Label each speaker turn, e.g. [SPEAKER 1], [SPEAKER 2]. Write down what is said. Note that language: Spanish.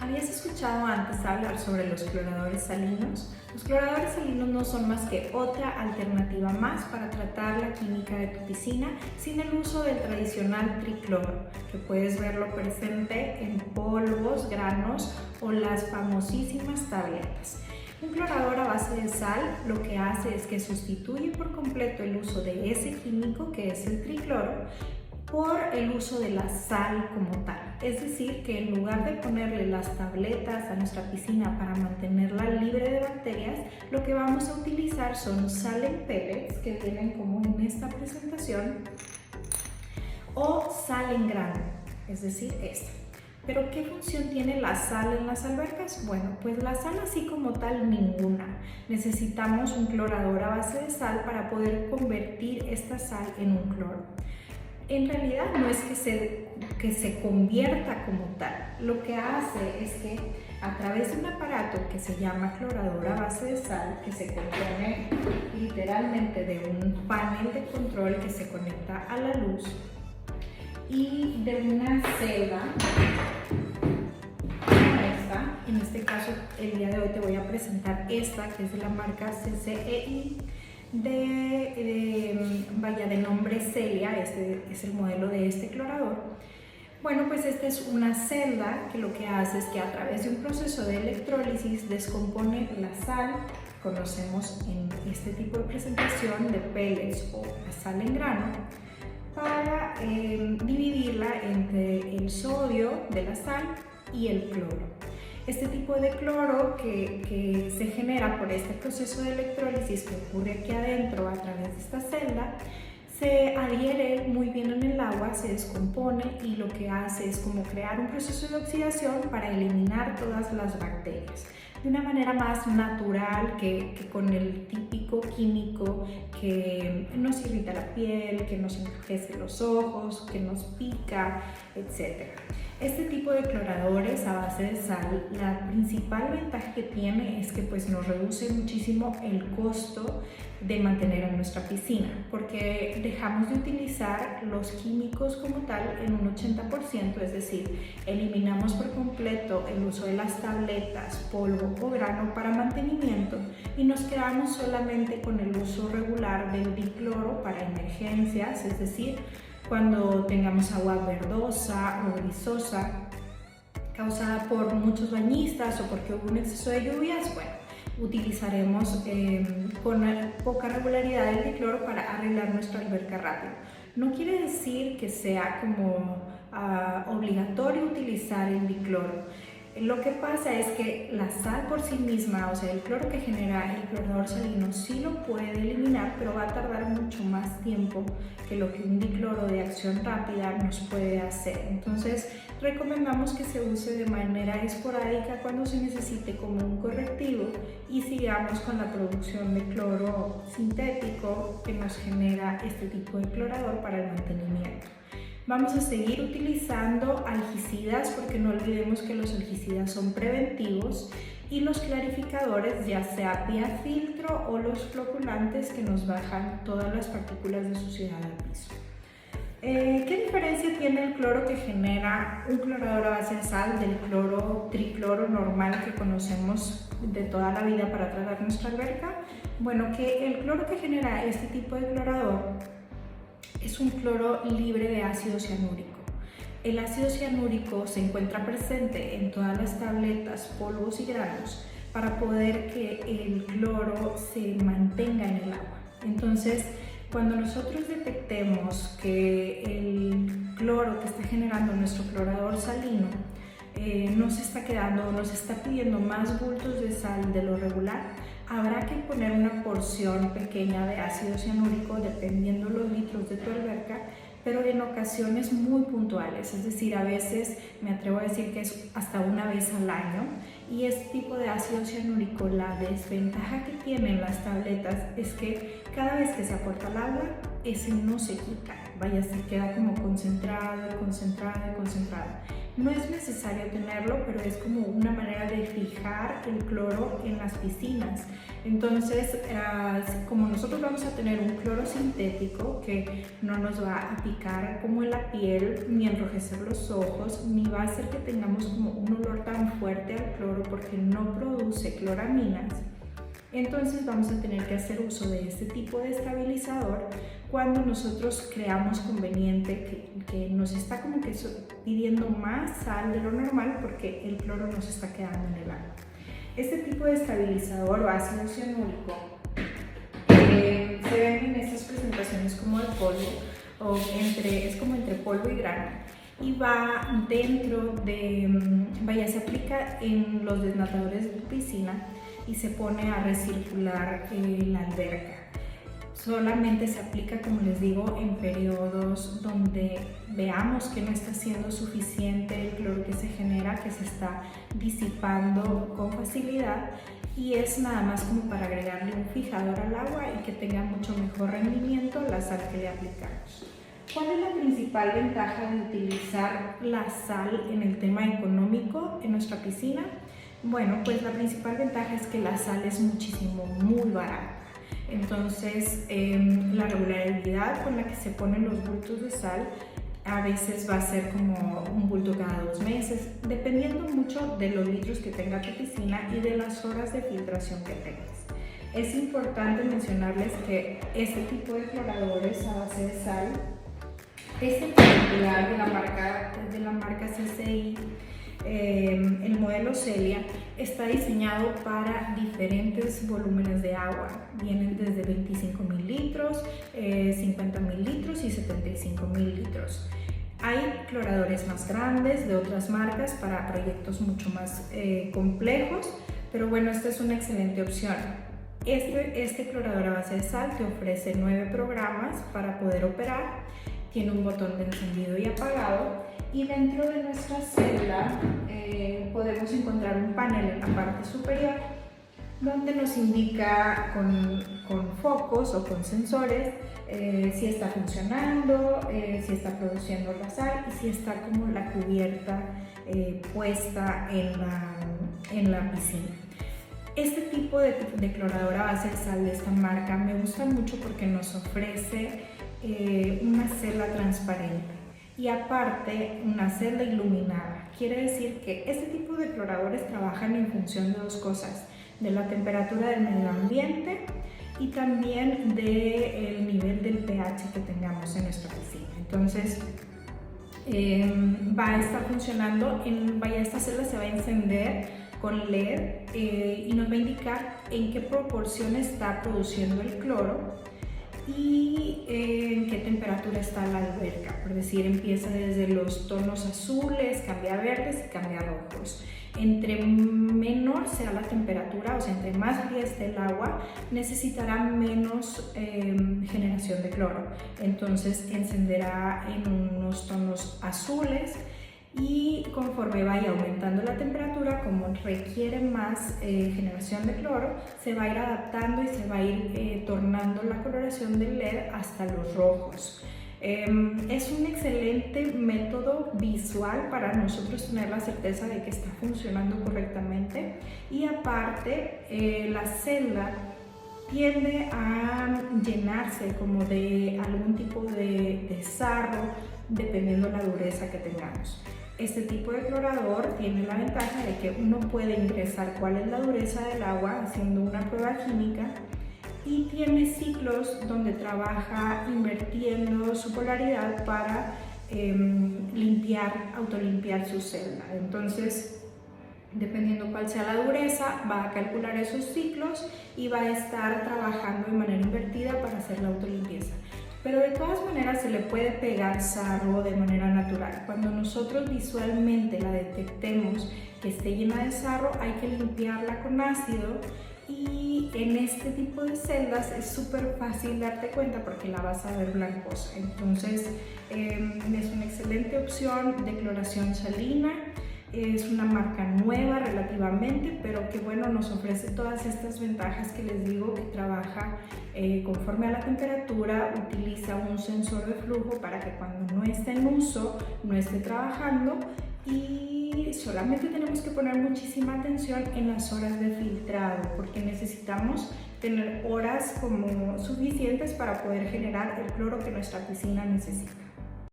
[SPEAKER 1] ¿Habías escuchado antes hablar sobre los cloradores salinos? Los cloradores salinos no son más que otra alternativa más para tratar la química de tu piscina sin el uso del tradicional tricloro, que puedes verlo presente en polvos, granos o las famosísimas tabletas. Un clorador a base de sal lo que hace es que sustituye por completo el uso de ese químico, que es el tricloro, por el uso de la sal como tal. Es decir, que en lugar de ponerle las tabletas a nuestra piscina para mantenerla libre de bacterias, lo que vamos a utilizar son sal en pellets, que vienen como en esta presentación, o sal en grano, es decir, esta. ¿Pero qué función tiene la sal en las albercas? Bueno, pues la sal así como tal ninguna. Necesitamos un clorador a base de sal para poder convertir esta sal en un cloro. En realidad no es que se convierta como tal. Lo que hace es que a través de un aparato que se llama clorador a base de sal, que se compone literalmente de un panel de control que se conecta a la luz y de una celda como esta. En este caso, el día de hoy te voy a presentar esta, que es de la marca CCEI, de nombre Celia. Este es el modelo de este clorador. Bueno, pues esta es una celda que lo que hace es que a través de un proceso de electrólisis descompone la sal, conocemos en este tipo de presentación de pellets o la sal en grano, para dividirla entre el sodio de la sal y el cloro. Este tipo de cloro que se genera por este proceso de electrólisis que ocurre aquí adentro a través de esta celda, se adhiere muy bien en el agua, se descompone y lo que hace es como crear un proceso de oxidación para eliminar todas las bacterias de una manera más natural que con el típico químico que nos irrita la piel, que nos enrojece los ojos, que nos pica, etc. Este tipo de cloradores a base de sal, la principal ventaja que tiene es que pues nos reduce muchísimo el costo de mantener en nuestra piscina, porque dejamos de utilizar los químicos como tal en un 80%, es decir, eliminamos por completo el uso de las tabletas, polvo o grano para mantenimiento y nos quedamos solamente con el uso regular del dicloro para emergencias, es decir, cuando tengamos agua verdosa o grisosa causada por muchos bañistas o porque hubo un exceso de lluvias, bueno, utilizaremos con poca regularidad el dicloro para arreglar nuestra alberca rápido. No quiere decir que sea como obligatorio utilizar el dicloro. Lo que pasa es que la sal por sí misma, o sea, el cloro que genera el clorador salino sí lo puede eliminar, pero va a tardar mucho más tiempo que lo que un dicloro de acción rápida nos puede hacer. Entonces, recomendamos que se use de manera esporádica cuando se necesite como un correctivo y sigamos con la producción de cloro sintético que nos genera este tipo de clorador para el mantenimiento. Vamos a seguir utilizando algicidas porque no olvidemos que los algicidas son preventivos y los clarificadores, ya sea vía filtro o los floculantes que nos bajan todas las partículas de suciedad al piso. ¿Qué diferencia tiene el cloro que genera un clorador a base de sal del tricloro normal que conocemos de toda la vida para tratar nuestra alberca? Bueno, que el cloro que genera este tipo de clorador es un cloro libre de ácido cianúrico. El ácido cianúrico se encuentra presente en todas las tabletas, polvos y granos para poder que el cloro se mantenga en el agua. Entonces, cuando nosotros detectemos que el cloro que está generando nuestro clorador salino nos está quedando, nos está pidiendo más bultos de sal de lo regular, habrá que poner una porción pequeña de ácido cianúrico dependiendo los litros de tu alberca, pero en ocasiones muy puntuales, es decir, a veces me atrevo a decir que es hasta una vez al año. Y este tipo de ácido cianúrico, la desventaja que tienen las tabletas es que cada vez que se aporta el agua, ese no se quita, vaya, se queda como concentrado, concentrado, concentrado. No es necesario tenerlo, pero es como una manera de fijar el cloro en las piscinas. Entonces, como nosotros vamos a tener un cloro sintético que no nos va a picar como en la piel, ni enrojecer los ojos, ni va a hacer que tengamos como un olor tan fuerte fuerte al cloro porque no produce cloraminas, entonces vamos a tener que hacer uso de este tipo de estabilizador cuando nosotros creamos conveniente que nos está como que pidiendo más sal de lo normal porque el cloro nos está quedando en el agua. Este tipo de estabilizador o ácido cianúrico se ven en estas presentaciones como de polvo, es como entre polvo y grano, y va dentro de, se aplica en los desnatadores de piscina y se pone a recircular la alberca. Solamente se aplica, como les digo, en periodos donde veamos que no está siendo suficiente el cloro que se genera, que se está disipando con facilidad, y es nada más como para agregarle un fijador al agua y que tenga mucho mejor rendimiento la sal que le aplicamos. ¿Cuál es la principal ventaja de utilizar la sal en el tema económico en nuestra piscina? Bueno, pues la principal ventaja es que la sal es muy barata. Entonces, la regularidad con la que se ponen los bultos de sal a veces va a ser como un bulto cada 2 meses, dependiendo mucho de los litros que tenga tu piscina y de las horas de filtración que tengas. Es importante mencionarles que este tipo de cloradores a base de sal, en particular de la marca CCI, el modelo Celia, está diseñado para diferentes volúmenes de agua. Vienen desde 25.000 litros, 50.000 litros y 75.000 litros. Hay cloradores más grandes de otras marcas para proyectos mucho más complejos, pero bueno, esta es una excelente opción. Este clorador a base de sal te ofrece 9 programas para poder operar, tiene un botón de encendido y apagado, y dentro de nuestra celda podemos encontrar un panel en la parte superior donde nos indica con focos o con sensores si está funcionando, si está produciendo la sal y si está como la cubierta puesta en la piscina. Este tipo de clorador a base de sal de esta marca me gusta mucho porque nos ofrece una celda transparente y aparte una celda iluminada. Quiere decir que este tipo de cloradores trabajan en función de 2 cosas: de la temperatura del medio ambiente y también del nivel del pH que tengamos en nuestra piscina. Entonces va a estar funcionando, esta celda se va a encender con LED y nos va a indicar en qué proporción está produciendo el cloro y en qué temperatura está la alberca. Por decir, empieza desde los tonos azules, cambia a verdes y cambia a rojos. Entre menor sea la temperatura, o sea, entre más fría esté el agua, necesitará menos generación de cloro. Entonces encenderá en unos tonos azules, y conforme vaya aumentando la temperatura, como requiere más generación de cloro, se va a ir adaptando y se va a ir tornando la coloración del LED hasta los rojos. Es un excelente método visual para nosotros tener la certeza de que está funcionando correctamente, y aparte la celda tiende a llenarse como de algún tipo de sarro dependiendo la dureza que tengamos. Este tipo de clorador tiene la ventaja de que uno puede ingresar cuál es la dureza del agua haciendo una prueba química, y tiene ciclos donde trabaja invirtiendo su polaridad para autolimpiar su celda. Entonces, dependiendo cuál sea la dureza, va a calcular esos ciclos y va a estar trabajando de manera invertida para hacer la autolimpieza. Pero de todas maneras se le puede pegar sarro de manera natural. Cuando nosotros visualmente la detectemos que esté llena de sarro, hay que limpiarla con ácido, y en este tipo de celdas es súper fácil darte cuenta porque la vas a ver blancosa. Entonces es una excelente opción de cloración salina. Es una marca nueva relativamente, pero que bueno, nos ofrece todas estas ventajas que les digo, que trabaja conforme a la temperatura, utiliza un sensor de flujo para que cuando no esté en uso no esté trabajando, y solamente tenemos que poner muchísima atención en las horas de filtrado porque necesitamos tener horas como suficientes para poder generar el cloro que nuestra piscina necesita.